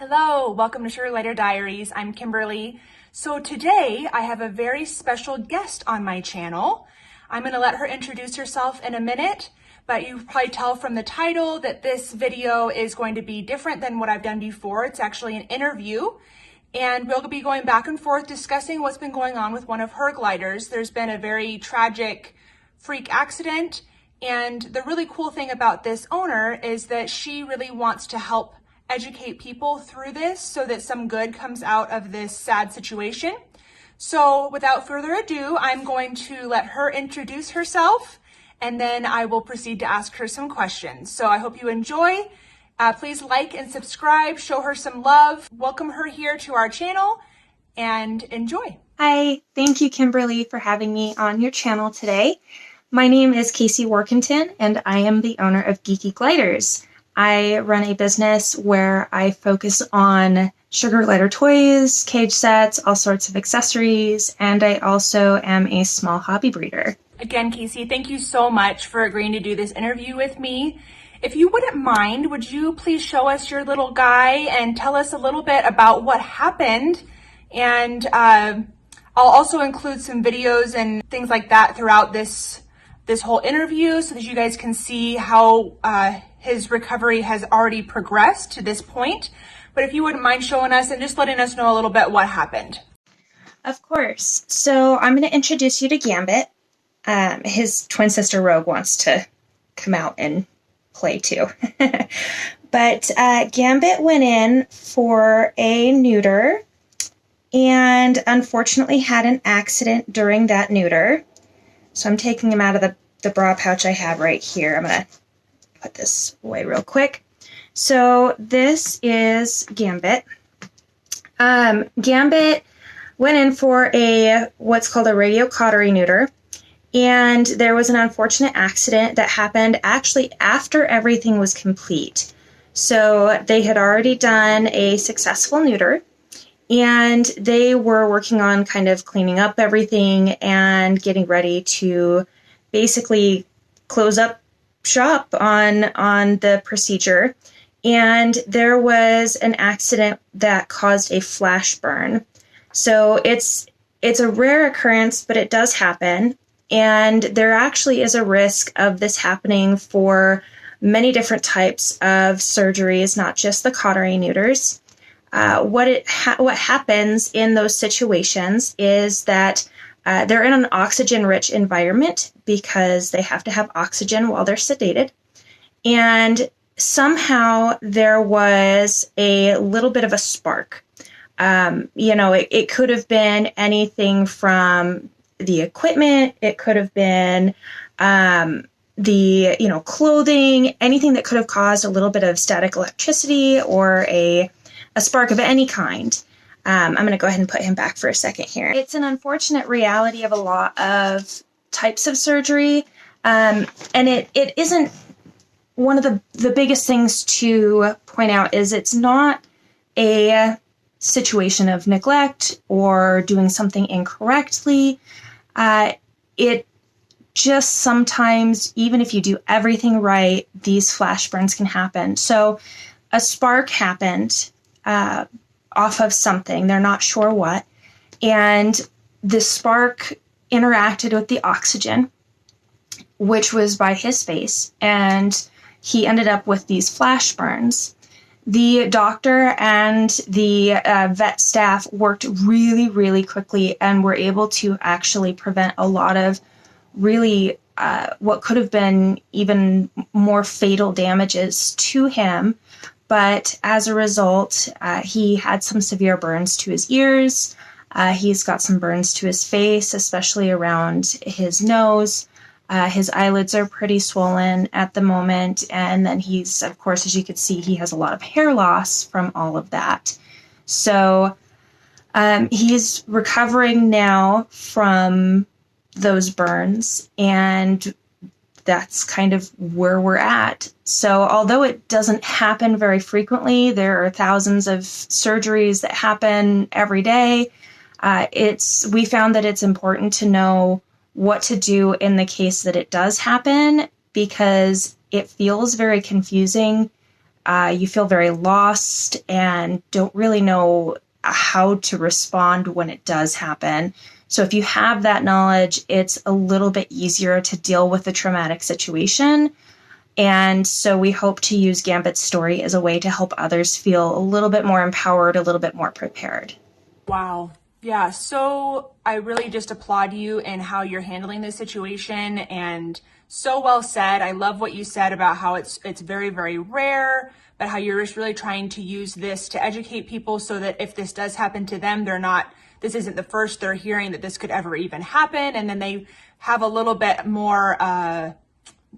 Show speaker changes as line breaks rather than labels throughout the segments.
Hello, welcome to Sugar Glider Diaries. I'm Kimberly. So today I have a very special guest on my channel. I'm going to let her introduce herself in a minute, but you probably tell from the title that this video is going to be different than what I've done before. It's actually an interview, and we'll be going back and forth discussing what's been going on with one of her gliders. There's been a very tragic freak accident, and the really cool thing about this owner is that she really wants to help educate people through this so that some good comes out of this sad situation. So without further ado, I'm going to let her introduce herself, and then I will proceed to ask her some questions. So I hope you enjoy. Please like and subscribe, show her some love, welcome her here to our channel, and enjoy.
Hi, thank you, Kimberly, for having me on your channel today. My name is Casey Workington, and I am the owner of Geeky Gliders. I run a business where I focus on sugar glider toys, cage sets, all sorts of accessories, and I also am a small hobby breeder.
Again, Casey, thank you so much for agreeing to do this interview with me. If you wouldn't mind, would you please show us your little guy and tell us a little bit about what happened? And I'll also include some videos and things like that throughout this whole interview so that you guys can see how his recovery has already progressed to this point. But if you wouldn't mind showing us and just letting us know a little bit what happened.
Of course. So I'm going to introduce you to Gambit. His twin sister Rogue wants to come out and play too. But Gambit went in for a neuter and unfortunately had an accident during that neuter. So I'm taking him out of the bra pouch I have right here. I'm going to put this away real quick. So this is Gambit. Gambit went in for what's called a radiocautery neuter, and there was an unfortunate accident that happened actually after everything was complete. So they had already done a successful neuter, and they were working on kind of cleaning up everything and getting ready to basically close up shop on the procedure, and there was an accident that caused a flash burn. So it's a rare occurrence, but it does happen, and there actually is a risk of this happening for many different types of surgeries, not just the cautery neuters. What happens in those situations is that they're in an oxygen-rich environment because they have to have oxygen while they're sedated. And somehow there was a little bit of a spark. It could have been anything from the equipment. It could have been the clothing, anything that could have caused a little bit of static electricity or a spark of any kind. I'm going to go ahead and put him back for a second here. It's an unfortunate reality of a lot of types of surgery, and it isn't one of the biggest things to point out is it's not a situation of neglect or doing something incorrectly. It just sometimes, even if you do everything right, these flash burns can happen. So a spark happened off of something, they're not sure what, and the spark interacted with the oxygen, which was by his face, and he ended up with these flash burns. The doctor and the vet staff worked really, really quickly and were able to actually prevent a lot of really what could have been even more fatal damages to him. But as a result, he had some severe burns to his ears. He's got some burns to his face, especially around his nose. His eyelids are pretty swollen at the moment. And then he's, of course, as you can see, he has a lot of hair loss from all of that. So he's recovering now from those burns, and that's kind of where we're at. So although it doesn't happen very frequently, there are thousands of surgeries that happen every day. We found that it's important to know what to do in the case that it does happen, because it feels very confusing you feel very lost and don't really know how to respond when it does happen. So if you have that knowledge, it's a little bit easier to deal with the traumatic situation. And so we hope to use Gambit's story as a way to help others feel a little bit more empowered, a little bit more prepared.
Wow. Yeah, so I really just applaud you in how you're handling this situation, and so well said. I love what you said about how it's very, very rare, but how you're just really trying to use this to educate people so that if this does happen to them, this isn't the first they're hearing that this could ever even happen, and then they have a little bit more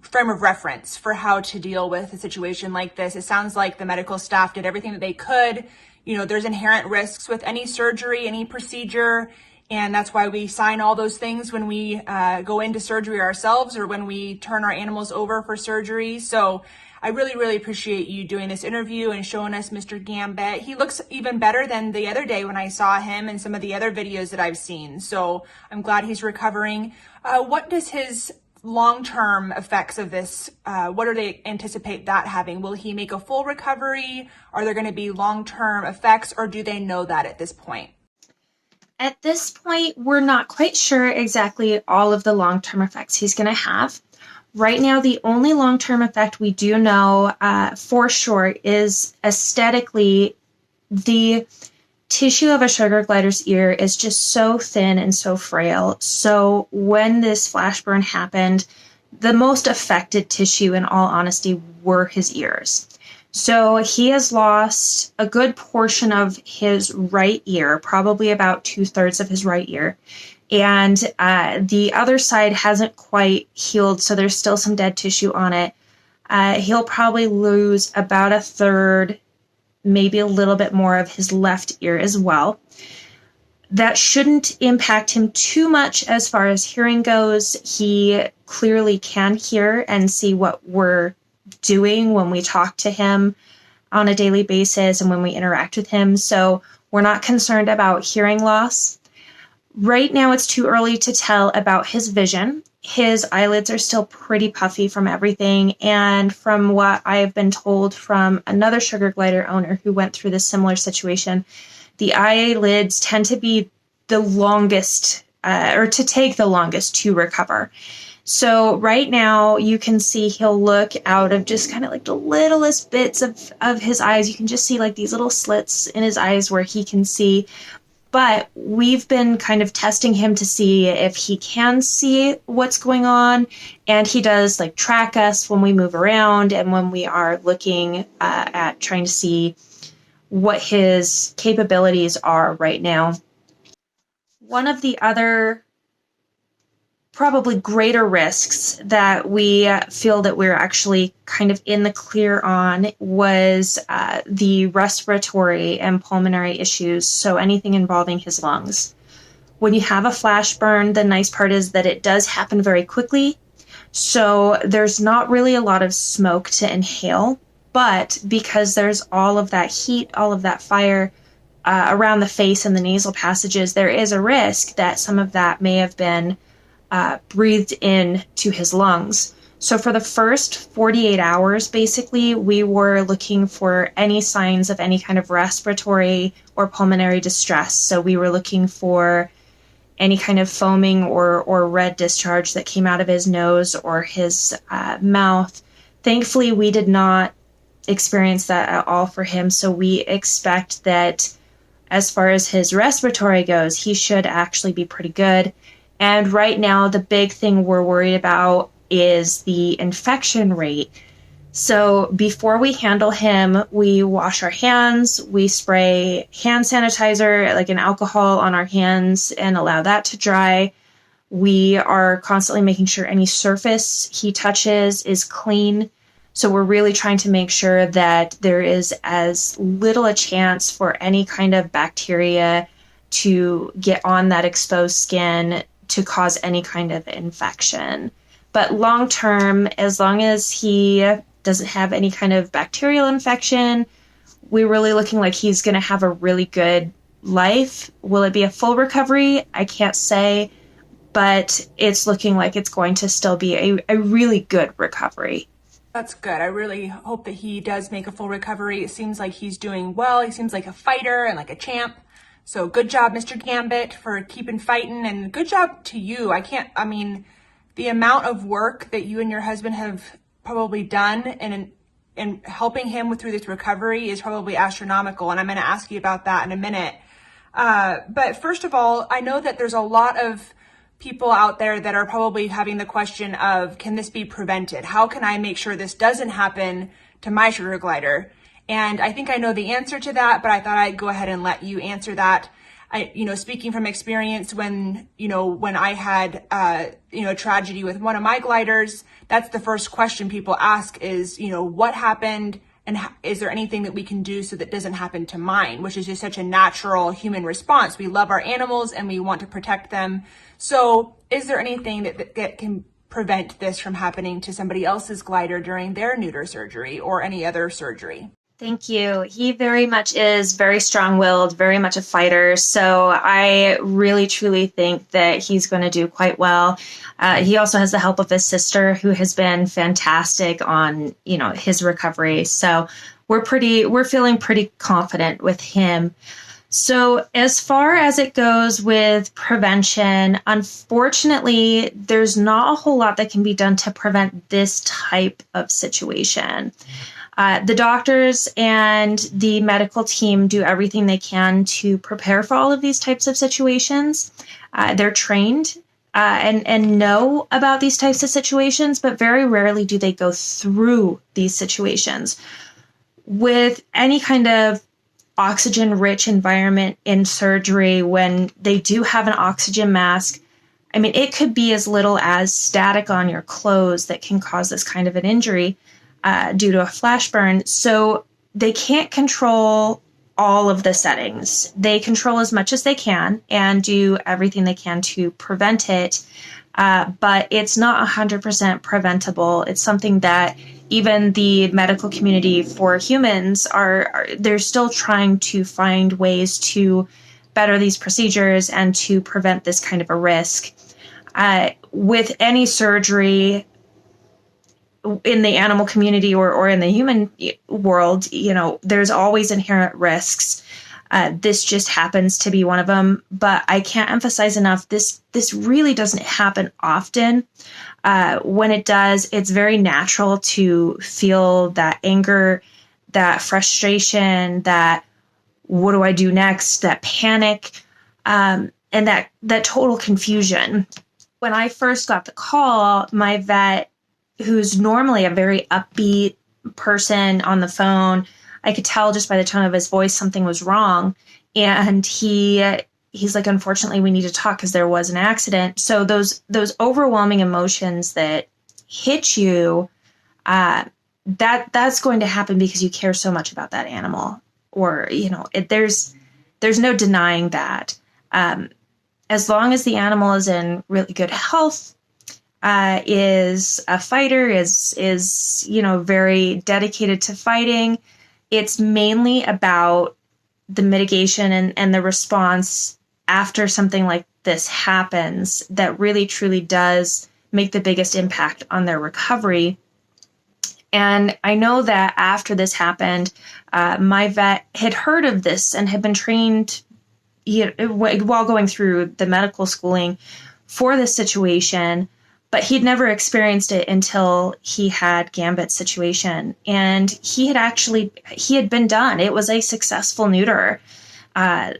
frame of reference for how to deal with a situation like this. It sounds like the medical staff did everything that they could. There's inherent risks with any surgery, any procedure, and that's why we sign all those things when we go into surgery ourselves or when we turn our animals over for surgery. So I really, really appreciate you doing this interview and showing us Mr. Gambit. He looks even better than the other day when I saw him and some of the other videos that I've seen. So I'm glad he's recovering. What does his long-term effects of this, what do they anticipate that having? Will he make a full recovery? Are there going to be long-term effects, or do they know that at this point?
At this point, we're not quite sure exactly all of the long-term effects he's going to have. Right now, the only long-term effect we do know for sure is aesthetically, the tissue of a sugar glider's ear is just so thin and so frail. So when this flash burn happened, the most affected tissue, in all honesty, were his ears. So he has lost a good portion of his right ear, probably about 2/3 of his right ear. And the other side hasn't quite healed, so there's still some dead tissue on it. He'll probably lose about 1/3, maybe a little bit more of his left ear as well. That shouldn't impact him too much as far as hearing goes. He clearly can hear and see what we're doing when we talk to him on a daily basis and when we interact with him. So we're not concerned about hearing loss. Right now, it's too early to tell about his vision. His eyelids are still pretty puffy from everything. And from what I've been told from another sugar glider owner who went through this similar situation, the eyelids tend to be the longest, or to take the longest to recover. So right now you can see he'll look out of just kind of like the littlest bits of his eyes. You can just see like these little slits in his eyes where he can see. But we've been kind of testing him to see if he can see what's going on. And he does like track us when we move around and when we are looking at trying to see what his capabilities are right now. One of the other probably greater risks that we feel that we're actually kind of in the clear on was the respiratory and pulmonary issues, so anything involving his lungs. When you have a flash burn, the nice part is that it does happen very quickly, so there's not really a lot of smoke to inhale, but because there's all of that heat, all of that fire around the face and the nasal passages, there is a risk that some of that may have been breathed in to his lungs. So for the first 48 hours, basically, we were looking for any signs of any kind of respiratory or pulmonary distress. So we were looking for any kind of foaming or red discharge that came out of his nose or his mouth. Thankfully, we did not experience that at all for him. So we expect that as far as his respiratory goes, he should actually be pretty good. And right now, the big thing we're worried about is the infection rate. So before we handle him, we wash our hands, we spray hand sanitizer, like an alcohol on our hands, and allow that to dry. We are constantly making sure any surface he touches is clean. So we're really trying to make sure that there is as little a chance for any kind of bacteria to get on that exposed skin to cause any kind of infection. But long term, as long as he doesn't have any kind of bacterial infection, we're really looking like he's going to have a really good life. Will it be a full recovery? I can't say, but it's looking like it's going to still be a really good recovery.
That's good. I really hope that he does make a full recovery. It seems like he's doing well. He seems like a fighter and like a champ. So good job, Mr. Gambit, for keeping fighting, and good job to you. I mean, the amount of work that you and your husband have probably done in helping him through this recovery is probably astronomical. And I'm going to ask you about that in a minute. But first of all, I know that there's a lot of people out there that are probably having the question of, can this be prevented? How can I make sure this doesn't happen to my sugar glider? And I think I know the answer to that, but I thought I'd go ahead and let you answer that. Speaking from experience, when I had, tragedy with one of my gliders, that's the first question people ask is, what happened? And is there anything that we can do so that doesn't happen to mine, which is just such a natural human response. We love our animals and we want to protect them. So is there anything that can prevent this from happening to somebody else's glider during their neuter surgery or any other surgery?
Thank you. He very much is very strong-willed, very much a fighter. So I really, truly think that he's going to do quite well. He also has the help of his sister, who has been fantastic on, his recovery. So we're feeling pretty confident with him. So as far as it goes with prevention, unfortunately, there's not a whole lot that can be done to prevent this type of situation. The doctors and the medical team do everything they can to prepare for all of these types of situations. They're trained and know about these types of situations, but very rarely do they go through these situations. With any kind of oxygen-rich environment in surgery, when they do have an oxygen mask, I mean, it could be as little as static on your clothes that can cause this kind of an injury. Due to a flash burn. So they can't control all of the settings. They control as much as they can and do everything they can to prevent it. But it's not 100% preventable. It's something that even the medical community for humans they're still trying to find ways to better these procedures and to prevent this kind of a risk. With any surgery, in the animal community or in the human world, there's always inherent risks. This just happens to be one of them, but I can't emphasize enough, this really doesn't happen often. When it does, it's very natural to feel that anger, that frustration, that what do I do next, that panic, and that total confusion. When I first got the call, my vet, who's normally a very upbeat person on the phone, I could tell just by the tone of his voice something was wrong. And he's like, unfortunately, we need to talk because there was an accident. So those overwhelming emotions that hit you, that's going to happen because you care so much about that animal. Or, there's no denying that. As long as the animal is in really good health, is a fighter, is very dedicated to fighting. It's mainly about the mitigation and the response after something like this happens that really truly does make the biggest impact on their recovery. And I know that after this happened, my vet had heard of this and had been trained while going through the medical schooling for this situation. But he'd never experienced it until he had Gambit's situation. And he had been done. It was a successful neuter.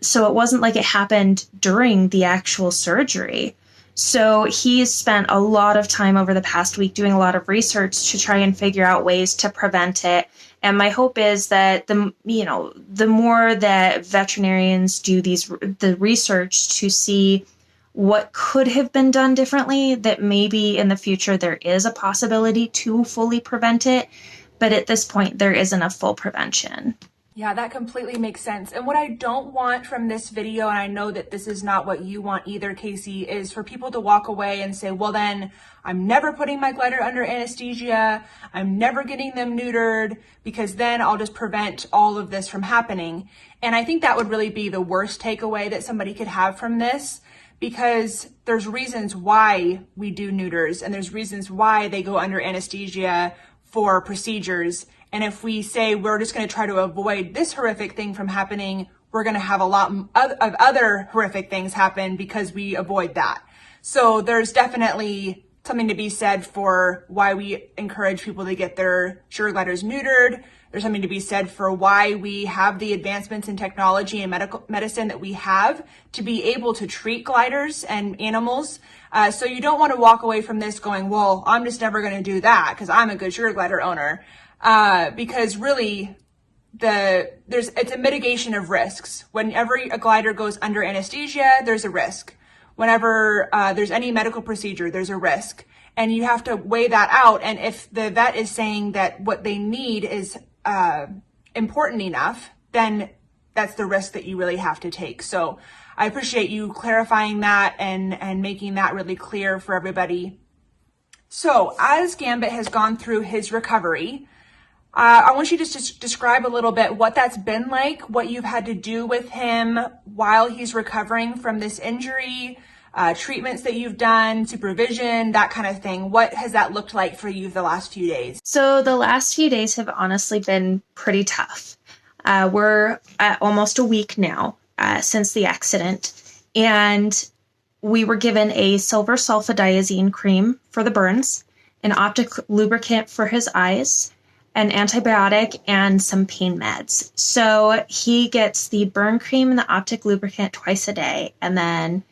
So it wasn't like it happened during the actual surgery. So he's spent a lot of time over the past week doing a lot of research to try and figure out ways to prevent it. And my hope is that the more that veterinarians do the research to see what could have been done differently, that maybe in the future there is a possibility to fully prevent it. But at this point, there isn't a full prevention.
Yeah, that completely makes sense. And what I don't want from this video, and I know that this is not what you want either, Casey, is for people to walk away and say, well, then I'm never putting my glider under anesthesia. I'm never getting them neutered because then I'll just prevent all of this from happening. And I think that would really be the worst takeaway that somebody could have from this, because there's reasons why we do neuters and there's reasons why they go under anesthesia for procedures. And if we say we're just going to try to avoid this horrific thing from happening, we're going to have a lot of other horrific things happen because we avoid that. So there's definitely something to be said for why we encourage people to get their sugar gliders neutered. There's something to be said for why we have the advancements in technology and medicine that we have to be able to treat gliders and animals. So you don't want to walk away from this going, well, I'm just never going to do that because I'm a good sugar glider owner. Because really, it's a mitigation of risks. Whenever a glider goes under anesthesia, there's a risk. Whenever there's any medical procedure, there's a risk. And you have to weigh that out. And if the vet is saying that what they need is important enough, then that's the risk that you really have to take. So I appreciate you clarifying that and making that really clear for everybody. So as Gambit has gone through his recovery, I want you to just describe a little bit what that's been like, what you've had to do with him while he's recovering from this injury, treatments that you've done, supervision, that kind of thing. What has that looked like for you the last few days?
So the last few days have honestly been pretty tough. We're at almost a week now since the accident, and we were given a silver sulfadiazine cream for the burns, an optic lubricant for his eyes, an antibiotic, and some pain meds. So he gets the burn cream and the optic lubricant twice a day, and then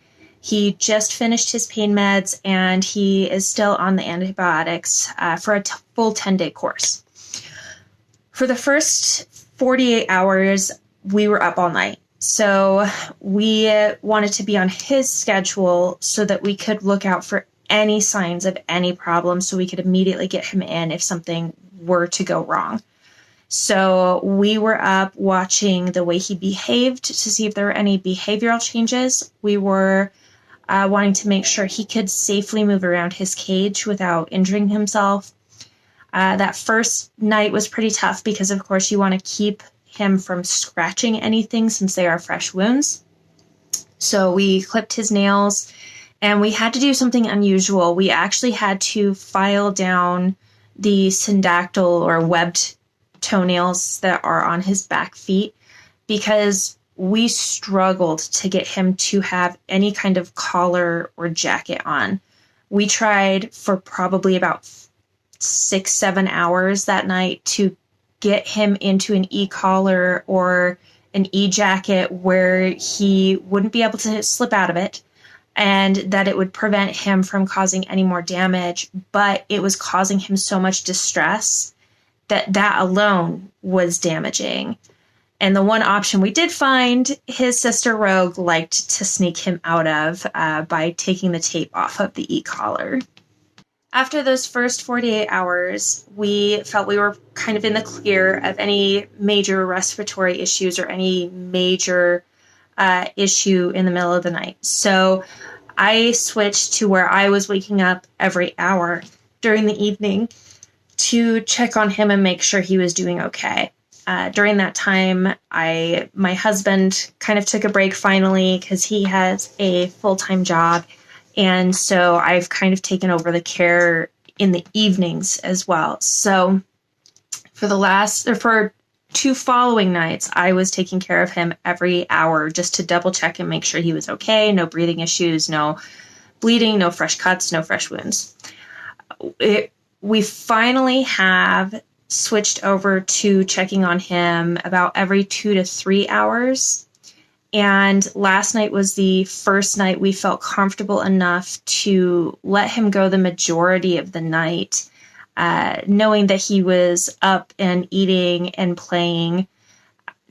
he just finished his pain meds, and he is still on the antibiotics for a full 10-day course. For the first 48 hours, we were up all night. So we wanted to be on his schedule so that we could look out for any signs of any problems so we could immediately get him in if something were to go wrong. So we were up watching the way he behaved to see if there were any behavioral changes. We were wanting to make sure he could safely move around his cage without injuring himself. That first night was pretty tough because, of course, you want to keep him from scratching anything since they are fresh wounds. So we clipped his nails, and we had to do something unusual. We actually had to file down the syndactyl or webbed toenails that are on his back feet because we struggled to get him to have any kind of collar or jacket on. We tried for probably about 6-7 hours that night to get him into an e-collar or an e-jacket where he wouldn't be able to slip out of it and that it would prevent him from causing any more damage, but it was causing him so much distress that alone was damaging. And the one option we did find, his sister Rogue liked to sneak him out of by taking the tape off of the e-collar. After those first 48 hours, we felt we were kind of in the clear of any major respiratory issues or any major issue in the middle of the night. So I switched to where I was waking up every hour during the evening to check on him and make sure he was doing okay. During that time, my husband kind of took a break finally because he has a full-time job. And so I've kind of taken over the care in the evenings as well. So for 2 following nights, I was taking care of him every hour just to double check and make sure he was okay. No breathing issues, no bleeding, no fresh cuts, no fresh wounds. We finally have switched over to checking on him about every 2 to 3 hours. And last night was the first night we felt comfortable enough to let him go the majority of the night, knowing that he was up and eating and playing,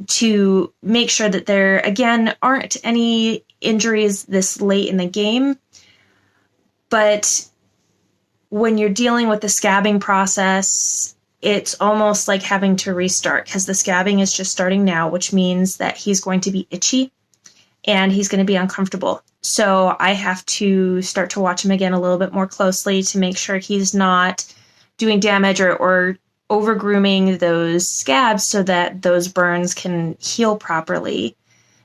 to make sure that there, again, aren't any injuries this late in the game. But when you're dealing with the scabbing process, it's almost like having to restart because the scabbing is just starting now, which means that he's going to be itchy and he's going to be uncomfortable. So I have to start to watch him again a little bit more closely to make sure he's not doing damage or over grooming those scabs so that those burns can heal properly.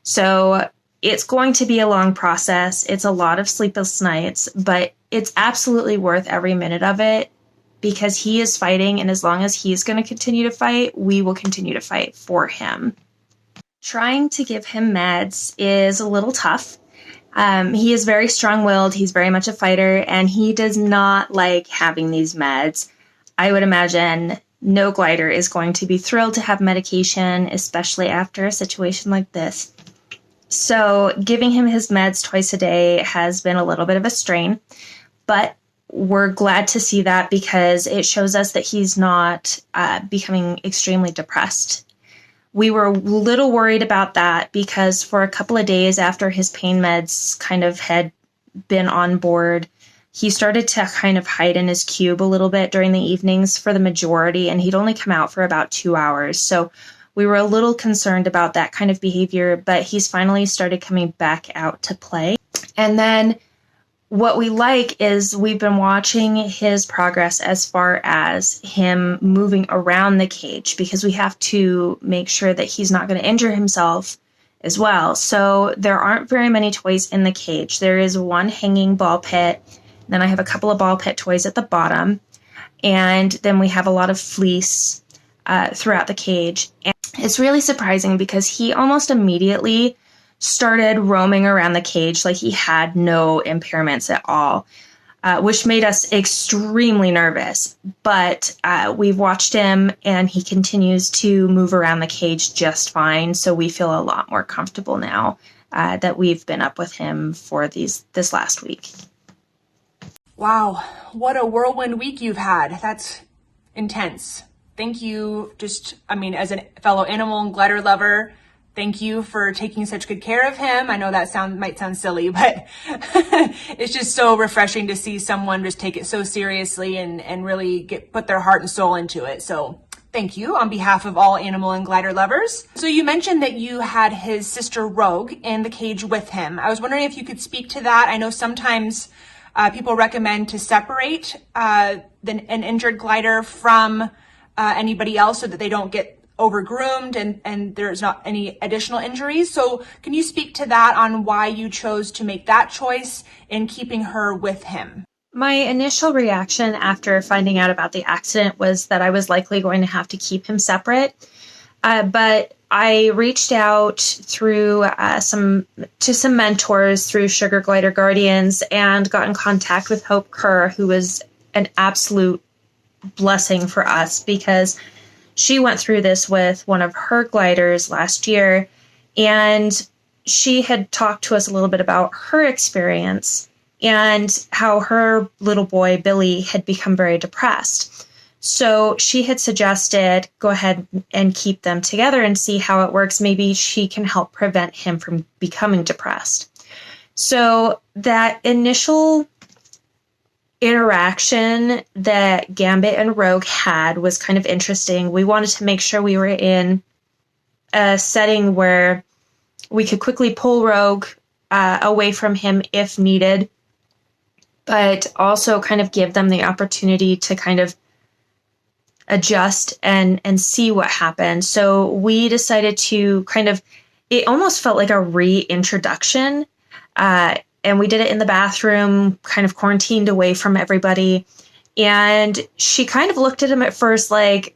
So it's going to be a long process. It's a lot of sleepless nights, but it's absolutely worth every minute of it because he is fighting, and as long as he's going to continue to fight, we will continue to fight for him. Trying to give him meds is a little tough. He is very strong-willed, he's very much a fighter, and he does not like having these meds. I would imagine no glider is going to be thrilled to have medication, especially after a situation like this. So giving him his meds twice a day has been a little bit of a strain, but we're glad to see that because it shows us that he's not becoming extremely depressed. We were a little worried about that because for a couple of days after his pain meds kind of had been on board, he started to kind of hide in his cube a little bit during the evenings for the majority, and he'd only come out for about 2 hours. So we were a little concerned about that kind of behavior, but he's finally started coming back out to play. And then what we like is we've been watching his progress as far as him moving around the cage because we have to make sure that he's not going to injure himself as well. So there aren't very many toys in the cage. There is one hanging ball pit. Then I have a couple of ball pit toys at the bottom. And then we have a lot of fleece throughout the cage. And it's really surprising because he almost immediately started roaming around the cage like he had no impairments at all, which made us extremely nervous. But we've watched him and he continues to move around the cage just fine. So we feel a lot more comfortable now that we've been up with him for this last week.
Wow, what a whirlwind week you've had. That's intense. Thank you. As a fellow animal and glider lover, thank you for taking such good care of him. I know that might sound silly, but it's just so refreshing to see someone just take it so seriously and really put their heart and soul into it. So thank you on behalf of all animal and glider lovers. So you mentioned that you had his sister Rogue in the cage with him. I was wondering if you could speak to that. I know sometimes people recommend to separate an injured glider from anybody else so that they don't get over-groomed and there's not any additional injuries. So can you speak to that on why you chose to make that choice in keeping her with him?
My initial reaction after finding out about the accident was that I was likely going to have to keep him separate. But I reached out through some mentors through Sugar Glider Guardians and got in contact with Hope Kerr, who was an absolute blessing for us because she went through this with one of her gliders last year, and she had talked to us a little bit about her experience and how her little boy, Billy, had become very depressed. So she had suggested go ahead and keep them together and see how it works. Maybe she can help prevent him from becoming depressed. So that initial interaction that Gambit and Rogue had was kind of interesting. We wanted to make sure we were in a setting where we could quickly pull Rogue away from him if needed, but also kind of give them the opportunity to kind of adjust and see what happened. So we decided to it almost felt like a reintroduction. And we did it in the bathroom, kind of quarantined away from everybody. And she kind of looked at him at first like,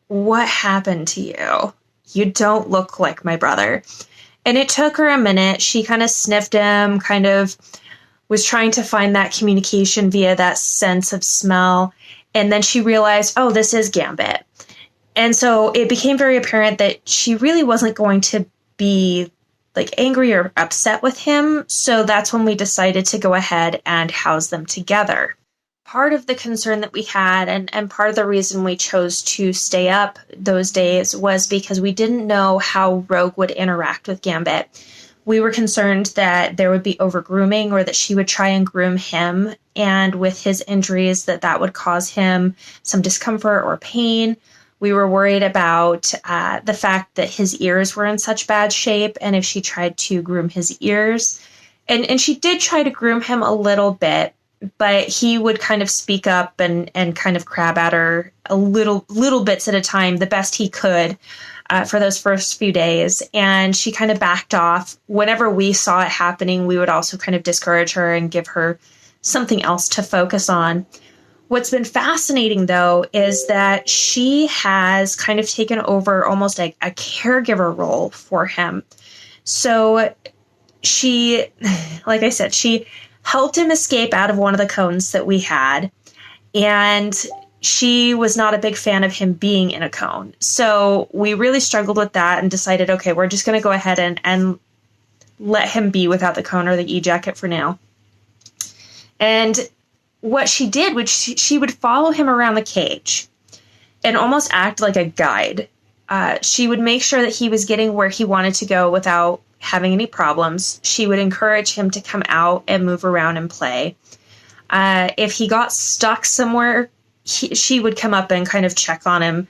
what happened to you? You don't look like my brother. And it took her a minute. She kind of sniffed him, kind of was trying to find that communication via that sense of smell. And then she realized, oh, this is Gambit. And so it became very apparent that she really wasn't going to be angry or upset with him. So that's when we decided to go ahead and house them together. Part of the concern that we had and part of the reason we chose to stay up those days was because we didn't know how Rogue would interact with Gambit. We were concerned that there would be over-grooming or that she would try and groom him, and with his injuries that would cause him some discomfort or pain. We were worried about the fact that his ears were in such bad shape, and if she tried to groom his ears. And she did try to groom him a little bit, but he would kind of speak up and kind of crab at her a little bits at a time, the best he could for those first few days. And she kind of backed off. Whenever we saw it happening, we would also kind of discourage her and give her something else to focus on. What's been fascinating, though, is that she has kind of taken over almost like a caregiver role for him. So she, like I said, she helped him escape out of one of the cones that we had. And she was not a big fan of him being in a cone. So we really struggled with that and decided, okay, we're just going to go ahead and let him be without the cone or the e-jacket for now. And what she did, which she would follow him around the cage and almost act like a guide. She would make sure that he was getting where he wanted to go without having any problems. She would encourage him to come out and move around and play. If he got stuck somewhere, she would come up and kind of check on him.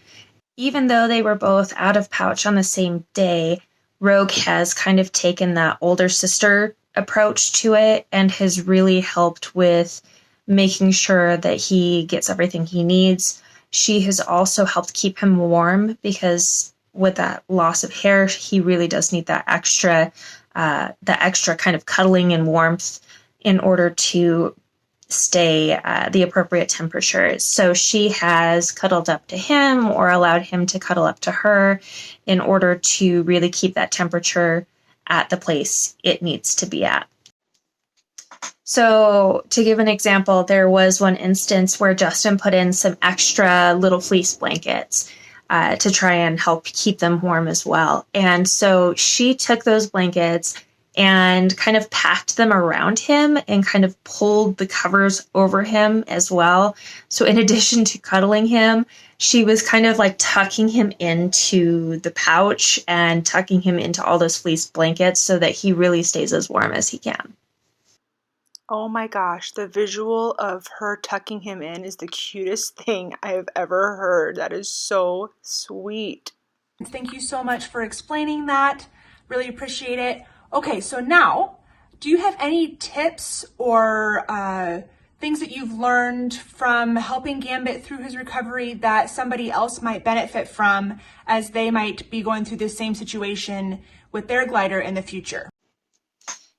Even though they were both out of pouch on the same day, Rogue has kind of taken that older sister approach to it and has really helped with making sure that he gets everything he needs. She has also helped keep him warm because with that loss of hair, he really does need that extra kind of cuddling and warmth in order to stay the appropriate temperature. So she has cuddled up to him or allowed him to cuddle up to her in order to really keep that temperature at the place it needs to be at. So to give an example, there was one instance where Justin put in some extra little fleece blankets to try and help keep them warm as well. And so she took those blankets and kind of packed them around him and kind of pulled the covers over him as well. So in addition to cuddling him, she was kind of like tucking him into the pouch and tucking him into all those fleece blankets so that he really stays as warm as he can.
Oh my gosh, the visual of her tucking him in is the cutest thing I have ever heard. That is so sweet. Thank you so much for explaining that. Really appreciate it. Okay, so now, do you have any tips or things that you've learned from helping Gambit through his recovery that somebody else might benefit from as they might be going through the same situation with their glider in the future?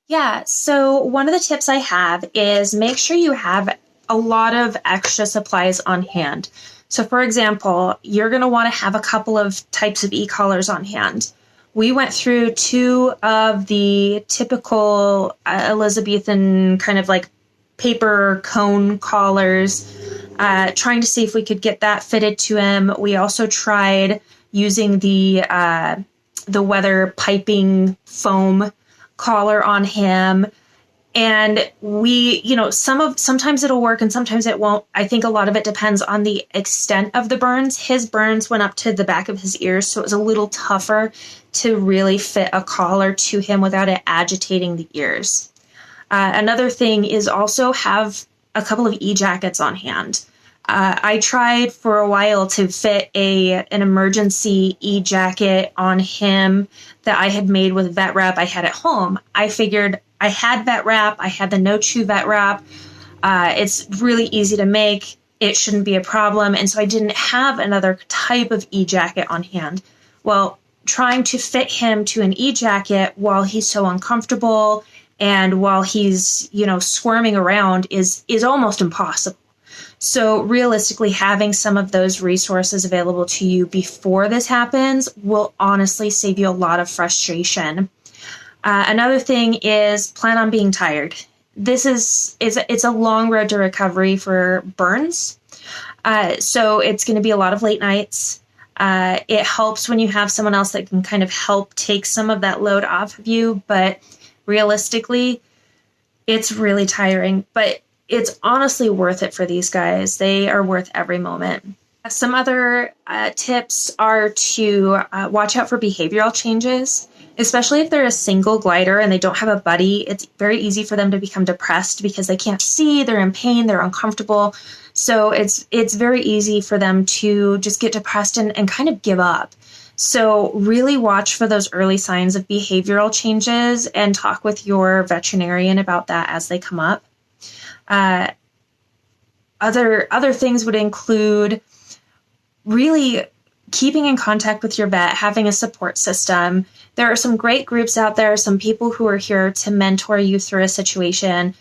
Yeah, so one of the tips I have is make sure you have a lot of extra supplies on hand. So for example, you're going to want to have a couple of types of e-collars on hand. We went through 2 of the typical Elizabethan kind of like paper cone collars, trying to see if we could get that fitted to him. We also tried using the weather piping foam collar on him. And we, sometimes it'll work and sometimes it won't. I think a lot of it depends on the extent of the burns. His burns went up to the back of his ears, so it was a little tougher to really fit a collar to him without it agitating the ears. Another thing is also have a couple of e-jackets on hand. I tried for a while to fit an emergency e-jacket on him that I had made with vet wrap I had at home. I figured I had vet wrap. I had the No Chew vet wrap. It's really easy to make. It shouldn't be a problem. And so I didn't have another type of e-jacket on hand. Well, trying to fit him to an e-jacket while he's so uncomfortable and while he's, squirming around is almost impossible. So realistically, having some of those resources available to you before this happens will honestly save you a lot of frustration. Another thing is plan on being tired. This it's a long road to recovery for burns. So it's going to be a lot of late nights. It helps when you have someone else that can kind of help take some of that load off of you. But realistically, it's really tiring. But it's honestly worth it for these guys. They are worth every moment. Some other tips are to watch out for behavioral changes, especially if they're a single glider and they don't have a buddy. It's very easy for them to become depressed because they can't see, they're in pain, they're uncomfortable. So it's very easy for them to just get depressed and kind of give up. So really watch for those early signs of behavioral changes and talk with your veterinarian about that as they come up. Other things would include really keeping in contact with your vet, having a support system. There are some great groups out there, some people who are here to mentor you through a situation.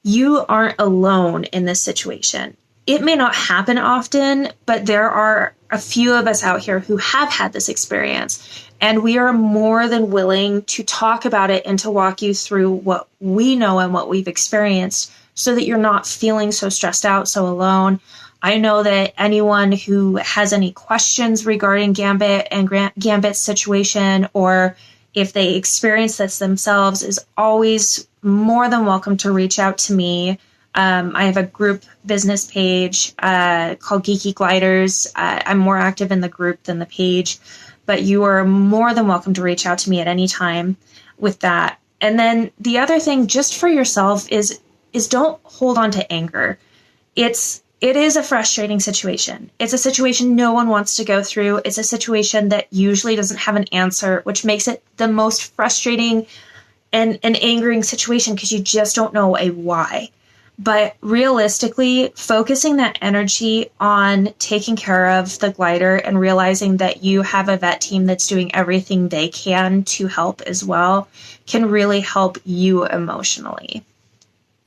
You aren't alone in this situation. it may not happen often, but there are a few of us out here who have had this experience. And we are more than willing to talk about it and to walk you through what we know and what we've experienced so that you're not feeling so stressed out, so alone. I know that anyone who has any questions regarding Gambit and Gambit's situation, or if they experience this themselves, is always more than welcome to reach out to me. I have a group business page called Geeky Gliders. I'm more active in the group than the page, but you are more than welcome to reach out to me at any time with that. And then the other thing, just for yourself, is don't hold on to anger. It is a frustrating situation. It's a situation no one wants to go through. It's a situation that usually doesn't have an answer, which makes it the most frustrating and an angering situation because you just don't know a why. But realistically, focusing that energy on taking care of the glider and realizing that you have a vet team that's doing everything they can to help as well can really help you emotionally.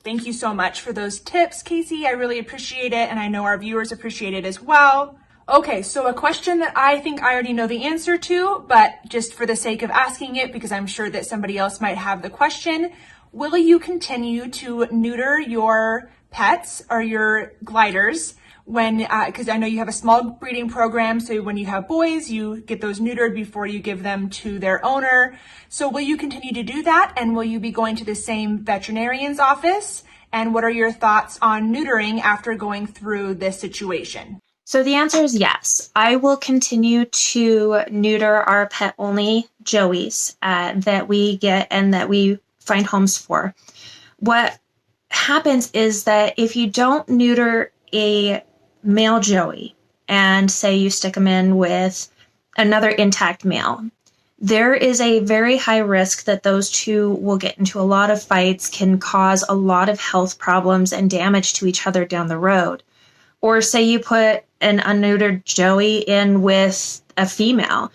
Thank you so much for those tips, Casey. I really appreciate it, and I know our viewers appreciate it as well. Okay, so a question that I think I already know the answer to, but just for the sake of asking it, because I'm sure that somebody else might have the question, will you continue to neuter your pets or your gliders when, because I know you have a small breeding program, so when you have boys, you get those neutered before you give them to their owner. So will you continue to do that? And will you be going to the same veterinarian's office? And what are your thoughts on neutering after going through this situation?
So the answer is yes. I will continue to neuter our pet-only Joeys that we get and that we find homes for. What happens is that if you don't neuter a male Joey and say you stick them in with another intact male, there is a very high risk that those two will get into a lot of fights, can cause a lot of health problems and damage to each other down the road. Or say you put an unneutered Joey in with a female.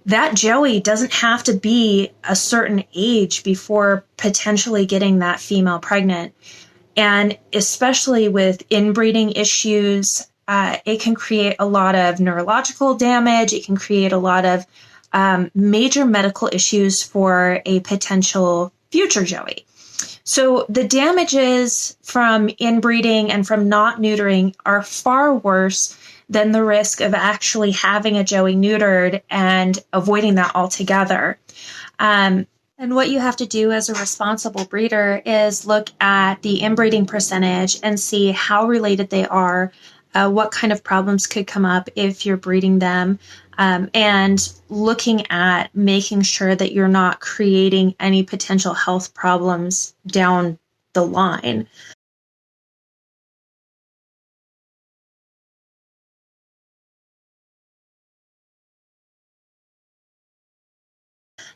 That Joey doesn't have to be a certain age before potentially getting that female pregnant. And especially with inbreeding issues, it can create a lot of neurological damage. It can create a lot of major medical issues for a potential future Joey. So the damages from inbreeding and from not neutering are far worse than the risk of actually having a Joey neutered and avoiding that altogether. And what you have to do as a responsible breeder is look at the inbreeding percentage and see how related they are, what kind of problems could come up if you're breeding them, and looking at making sure that you're not creating any potential health problems down the line.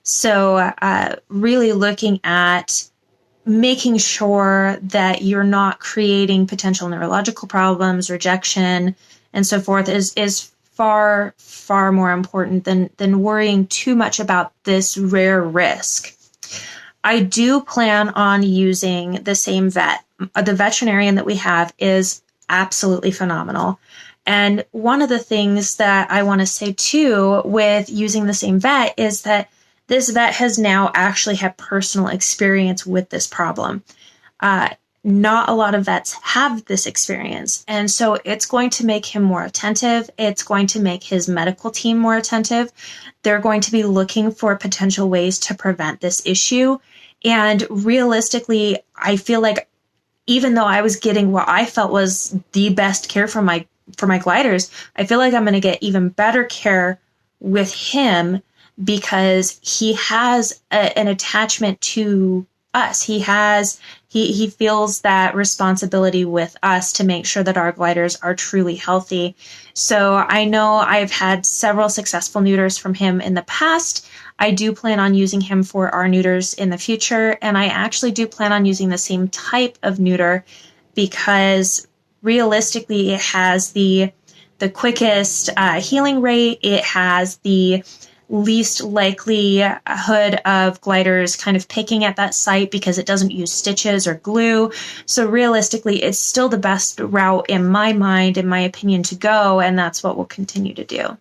So really looking at making sure that you're not creating potential neurological problems, rejection, and so forth is far, far more important than worrying too much about this rare risk. I do plan on using the same vet. The veterinarian that we have is absolutely phenomenal. And one of the things that I want to say too with using the same vet is that this vet has now actually had personal experience with this problem. Not a lot of vets have this experience. And so it's going to make him more attentive. It's going to make his medical team more attentive. They're going to be looking for potential ways to prevent this issue. And realistically, I feel like even though I was getting what I felt was the best care for my gliders, I feel like I'm going to get even better care with him because he has an attachment to us. He feels that responsibility with us to make sure that our gliders are truly healthy. So I know I've had several successful neuters from him in the past. I do plan on using him for our neuters in the future, and I actually do plan on using the same type of neuter because realistically it has the quickest healing rate. It has the least likelihood of gliders kind of picking at that site because it doesn't use stitches or glue. So realistically, it's still the best route in my mind, in my opinion, to go, and that's what we'll continue to do.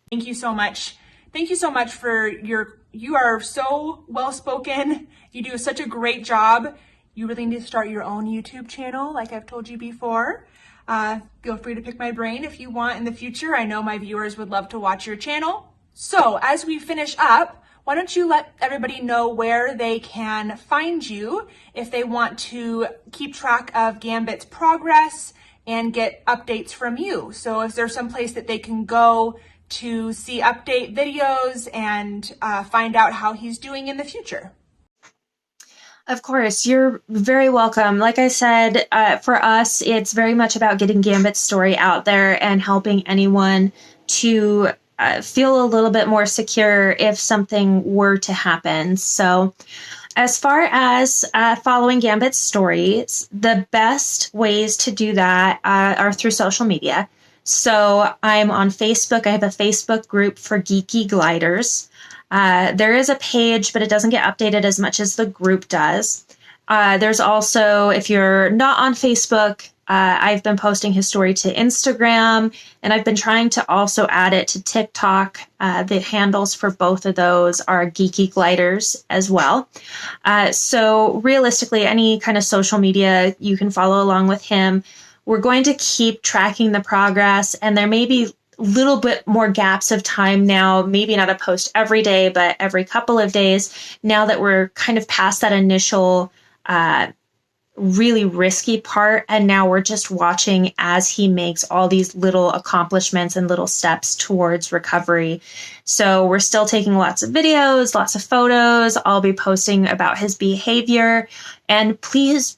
Thank you so much. Thank you so much for you are so well-spoken. You do such a great job. You really need to start your own YouTube channel, like I've told you before. Feel free to pick my brain if you want in the future. I know my viewers would love to watch your channel. So as we finish up, why don't you let everybody know where they can find you if they want to keep track of Gambit's progress and get updates from you. So is there some place that they can go to see update videos and find out how he's doing in the future?
Of course, you're very welcome. Like I said, for us, it's very much about getting Gambit's story out there and helping anyone to feel a little bit more secure if something were to happen. So as far as following Gambit's stories, the best ways to do that are through social media. So I'm on Facebook. I have a Facebook group for Geeky Gliders. There is a page, but it doesn't get updated as much as the group does. There's also, if you're not on Facebook, I've been posting his story to Instagram, and I've been trying to also add it to TikTok. The handles for both of those are Geeky Gliders as well. So realistically, any kind of social media, you can follow along with him. We're going to keep tracking the progress, and there may be a little bit more gaps of time now, maybe not a post every day, but every couple of days, now that we're kind of past that initial really risky part, and now we're just watching as he makes all these little accomplishments and little steps towards recovery. So we're still taking lots of videos, lots of photos. I'll be posting about his behavior, and please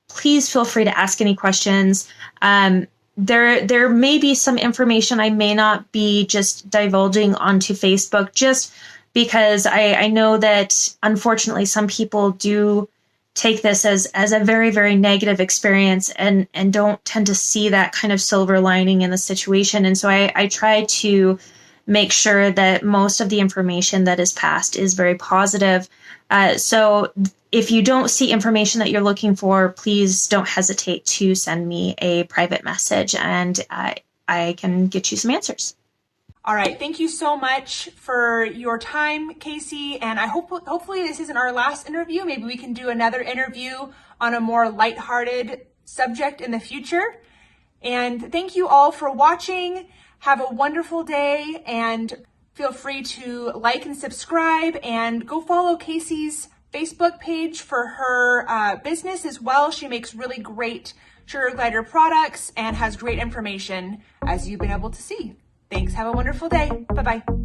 feel free to ask any questions. There may be some information I may not be just divulging onto Facebook, just because I know that unfortunately some people do take this as a very, very negative experience and don't tend to see that kind of silver lining in the situation. And so I try to make sure that most of the information that is passed is very positive. So if you don't see information that you're looking for, please don't hesitate to send me a private message, and I can get you some answers.
All right. Thank you so much for your time, Casey. And I hopefully this isn't our last interview. Maybe we can do another interview on a more lighthearted subject in the future. And thank you all for watching. Have a wonderful day, and feel free to like and subscribe, and go follow Casey's Facebook page for her business as well. She makes really great sugar glider products and has great information, as you've been able to see. Thanks. Have a wonderful day. Bye-bye.